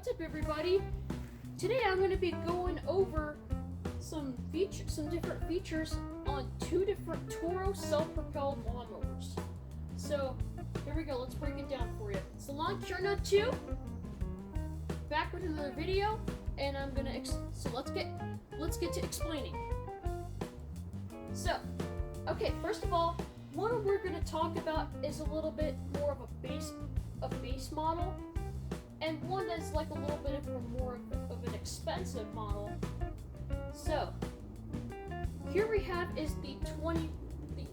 What's up, everybody? Today I'm going to be going over some different features on two different Toro self-propelled lawnmowers. So here we go. Let's break it down for you. So launch your nut 2. Back with another video, and I'm gonna. Let's get to explaining. So, okay. First of all, one we're gonna talk about is a little bit more of a base model, and one that's like a little bit more of an expensive model. So here we have is the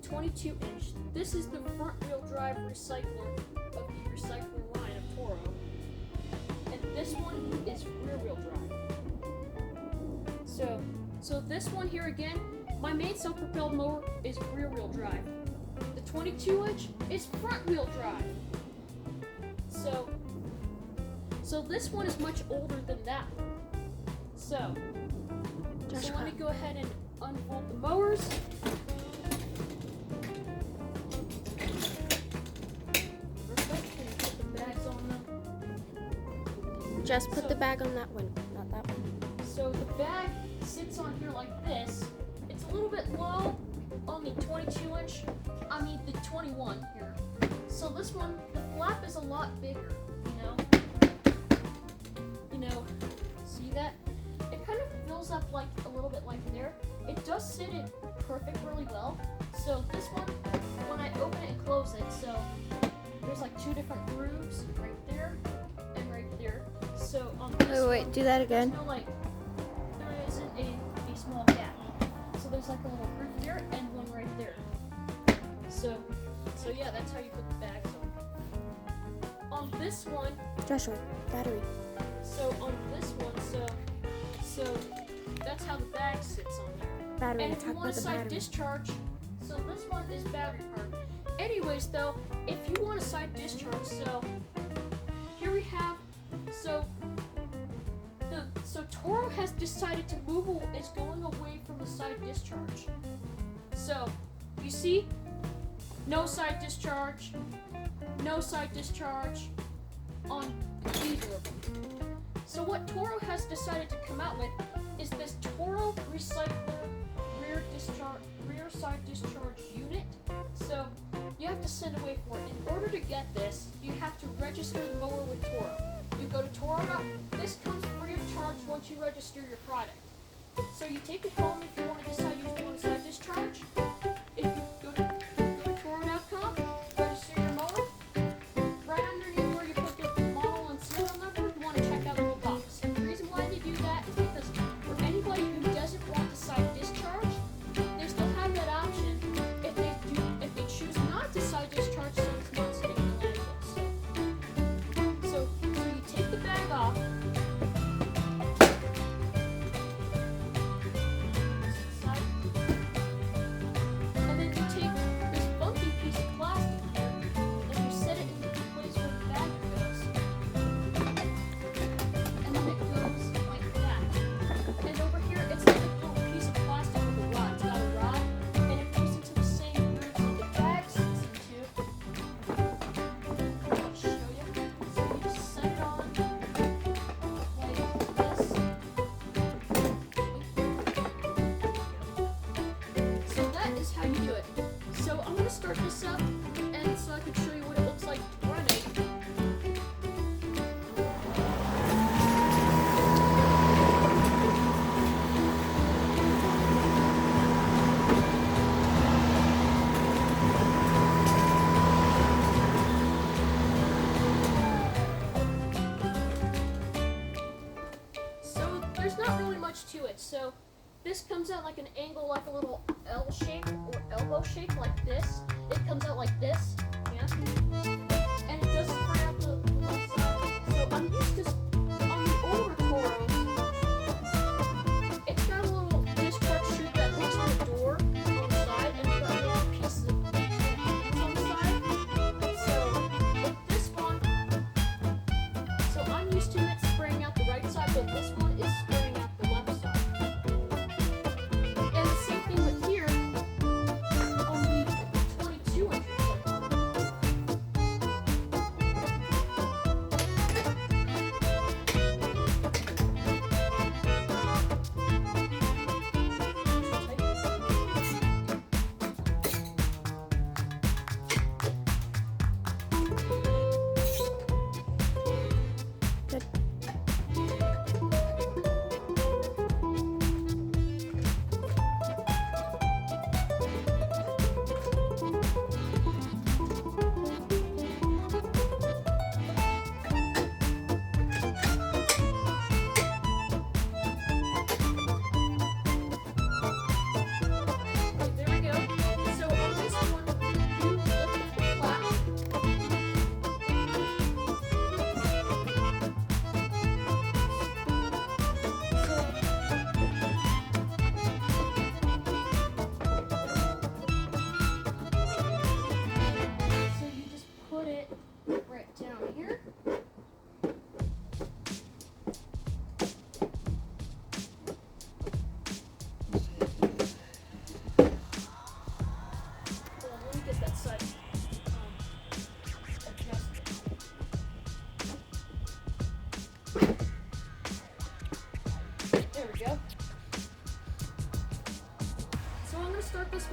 22 inch. This is the front wheel drive recycler of the recycler line of Toro, and this one is rear wheel drive. So this one here again, my main self-propelled mower is rear wheel drive. The 22 inch is front wheel drive. So this one is much older than that one. So let me go ahead and unfold the mowers. Put the bags on them. Just put the bag on that one, not that one. So the bag sits on here like this. It's a little bit low on the 22 inch. I mean the 21 here. So this one, the flap is a lot bigger, see that? It kind of fills up like a little bit like there. It does sit in perfect really well. So this one, when I open it and close it, so there's like two different grooves right there and right there. So on this Wait, do that again. There's no, there isn't a small gap. So there's like a little groove there and one right there. So yeah, that's how you put the bags on. On this one, Joshua, battery. so on this one, so that's how the bag sits on there. Battery. And if you want a side discharge, so this one is battery powered. Anyways, though, if you want a side discharge, so here we have, so Toro has decided to is going away from the side discharge. So you see, no side discharge on either of them. So what Toro has decided to come out with is this Toro Recycler rear side discharge unit. So you have to send away for it. In order to get this, you have to register the mower with Toro. You go to Toro. This comes free of charge once you register your product. So you take it home if you want to decide you want a side discharge. If you go to Toro.com, register your mower. Right underneath where you put the model and serial number, you want to check out the box. And the reason why they do that is because for anybody who doesn't want the side discharge, they still have that option if they choose not to side discharge, so it's not sitting in the landfill. So you take the bag off. And then you take this funky piece of plastic here, and you set it in the place where the bag goes. And then it goes like that. And over here, it's like a little piece of plastic with a rod. It's got a rod, and it goes into the same groove that the bag sits into. I'll show you. So you just set it on like this. So that is how you do it. So I'm going to start this up, and so I can show you what it looks like running. So there's not really much to it. So this comes out like an angle, like a little L shape or elbow shape, like this. It comes out like this, yeah. And it does spray out the left side. So I'm used to on the older Toros. It's got a little discharge chute that hooks the door on the side, and it's got a little piece of on the side. So with this one, so I'm used to it spraying out the right side, but this one is spraying out the left side. And the same thing with here on the 22 inch.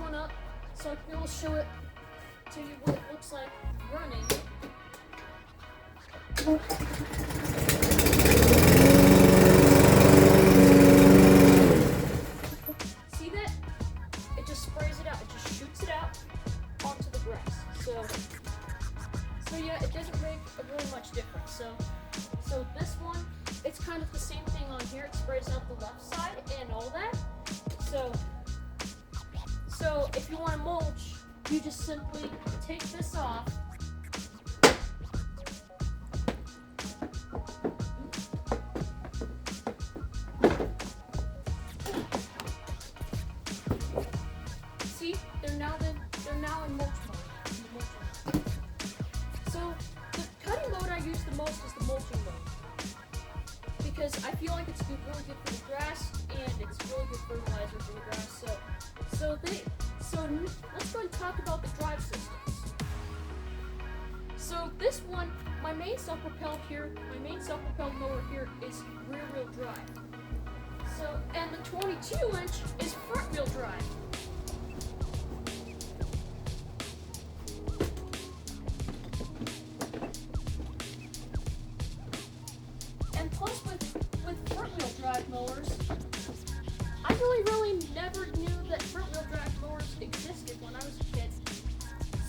one up so I can be able to show it to you what it looks like running. See that? It just sprays it out. It just shoots it out onto the grass. So yeah, it doesn't make really much difference. So this one, it's kind of the same thing on here. It sprays out the left side and all that. So if you want to mulch, you just simply take this off. See, they're now in mulch mode. So the cutting mode I use the most is the mulching mode, because I feel like it's really good for the grass and it's really good fertilizer for the grass. So let's go and talk about the drive systems. So this one, my main self-propelled mower here is rear-wheel drive. So, and the 22-inch is front-wheel drive. And plus with front-wheel drive mowers, I really never knew that front-wheel drive mowers existed when I was a kid.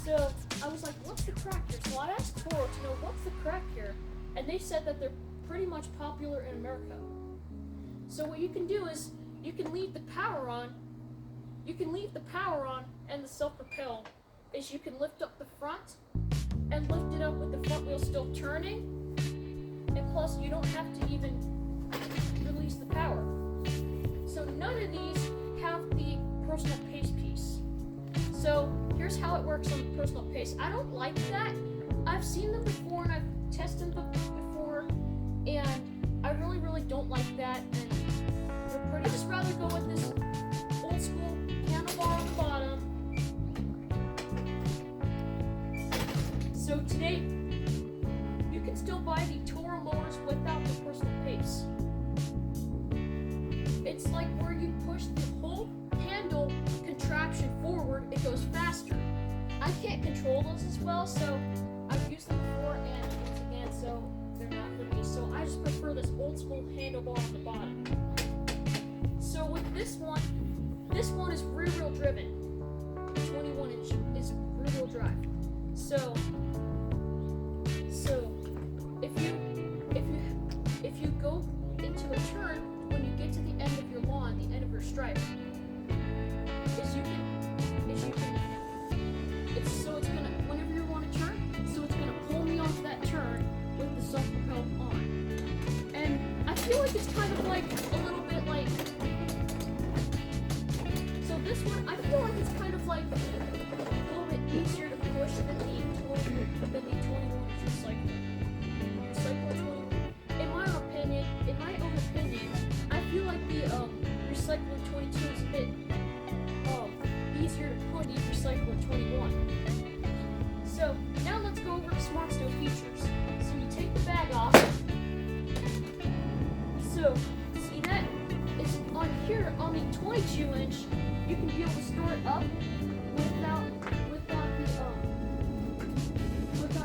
So I was like, what's the crack here? So I asked Toro to know what's the crack here, and they said that they're pretty much popular in America. So what you can do is you can leave the power on. And the self-propelled is you can lift up the front and lift it up with the front wheel still turning, and plus you don't have to even release the power. So none of these have the personal pace piece. So here's how it works on the personal pace. I don't like that. I've seen them before and I've tested them before, and I really don't like that. And I just rather go with this old school handlebar on the bottom. So today, you can still buy the Toro mowers without the personal pace. It's like where you push the whole handle contraption forward, it goes faster. I can't control those as well, so I've used them before, and once again, so they're not for me. So I just prefer this old school handlebar on the bottom. So with this one is rear wheel driven. The 21-inch is rear wheel drive. So if you go into a turn, when you get to the end of your lawn, the end of your stripe, whenever you want to turn, so it's gonna pull me off that turn with the self-propelled on. And I feel like it's kind of like a little bit like, so this one, I feel like it's kind of like a little bit easier to push than the 21-inch recycler. In my own opinion, I feel like the recycler 22 is a bit easier to push than the recycler 21. So now let's go over the Smart Stove features. So you take the bag off. So see that is on here on the 22-inch. You can be able to store it up without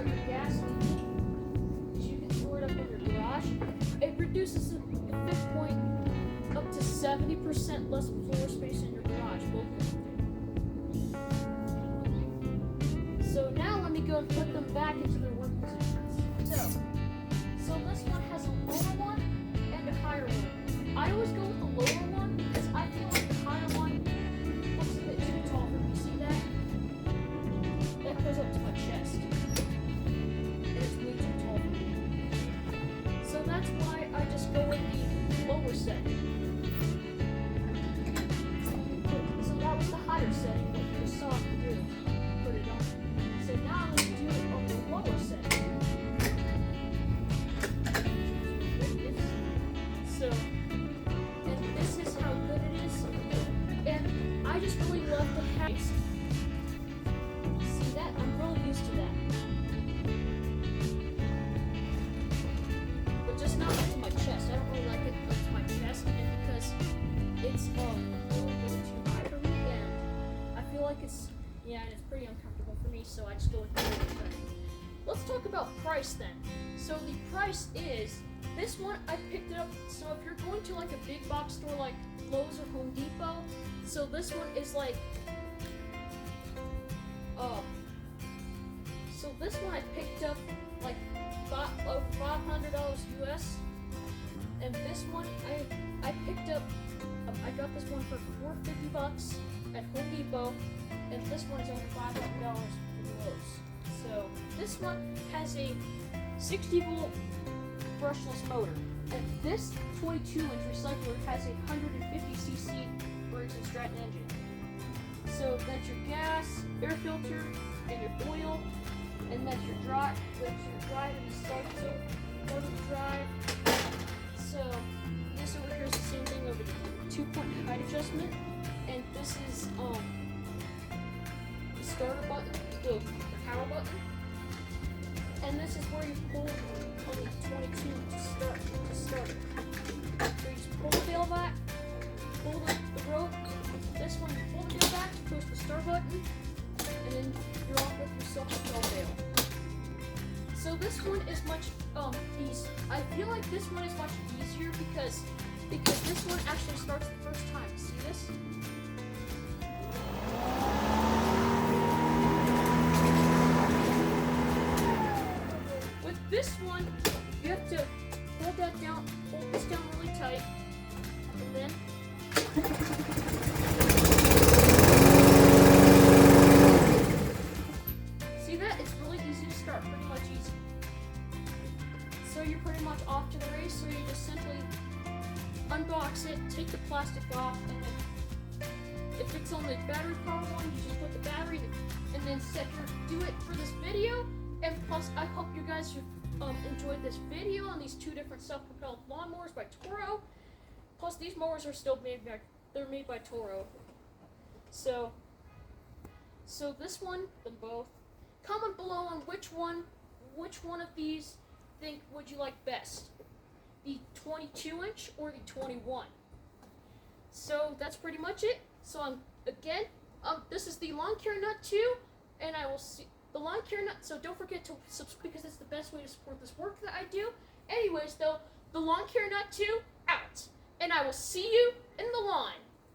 your gas leaking. So you can store it up in your garage. It reduces the fit point up to 70% less floor space in your garage. So now let me go and put them back into their work positions. So this one has a lower one and a higher one. I always go with the lower one because I feel like the higher one looks a bit too tall for me. See that? That goes up to my chest. And it's way too tall for me. So that's why I just go with the lower setting. So that was the higher setting that you saw me do. Put it on. So now let's do it on the lower setting. pretty uncomfortable for me, so I just go with the normal thing. Let's talk about price then. So the price is, this one I picked it up, so if you're going to like a big box store like Lowe's or Home Depot, so this one is like, so this one I picked up like over $500 US, and this one I picked up, I got this one for $450 at Home Depot, and this one is only $500 from Lowe's. So this one has a 60-volt brushless motor, and this 22-inch recycler has a 150cc Briggs & Stratton engine. So that's your gas, air filter, and your oil, and that's your drive. That's your drive and the start. So motor drive. So this over here is the same thing over the 2-point height adjustment, and this is the starter button, the power button, and this is where you pull on the 22 to start it. So you just pull the bail back, pull the rope. This one you pull the bail back, push the start button, and then you're off with your self-propelled bail. So this one is much easy. I feel like this one is much easier because this one actually starts the first time. See this? With this one, you have to hold that down, hold this down really tight, and then see that? It's really easy to start, pretty much easy. So you're pretty much off to the race, so you just simply unbox it, take the plastic off, and then if it's on the battery power one, you just put the battery and then do it for this video. And plus, I hope you guys enjoyed this video on these 2 different self-propelled lawnmowers by Toro. Plus, these mowers are still made by Toro. So this one, them both. Comment below on which one of these would you like best, the 22-inch or the 21. So that's pretty much it. So again, this is the lawn care nut 2, and I will see the lawn care nut. So don't forget to subscribe because it's the best way to support this work that I do. Anyways, though, the lawn care nut 2 out, and I will see you in the lawn.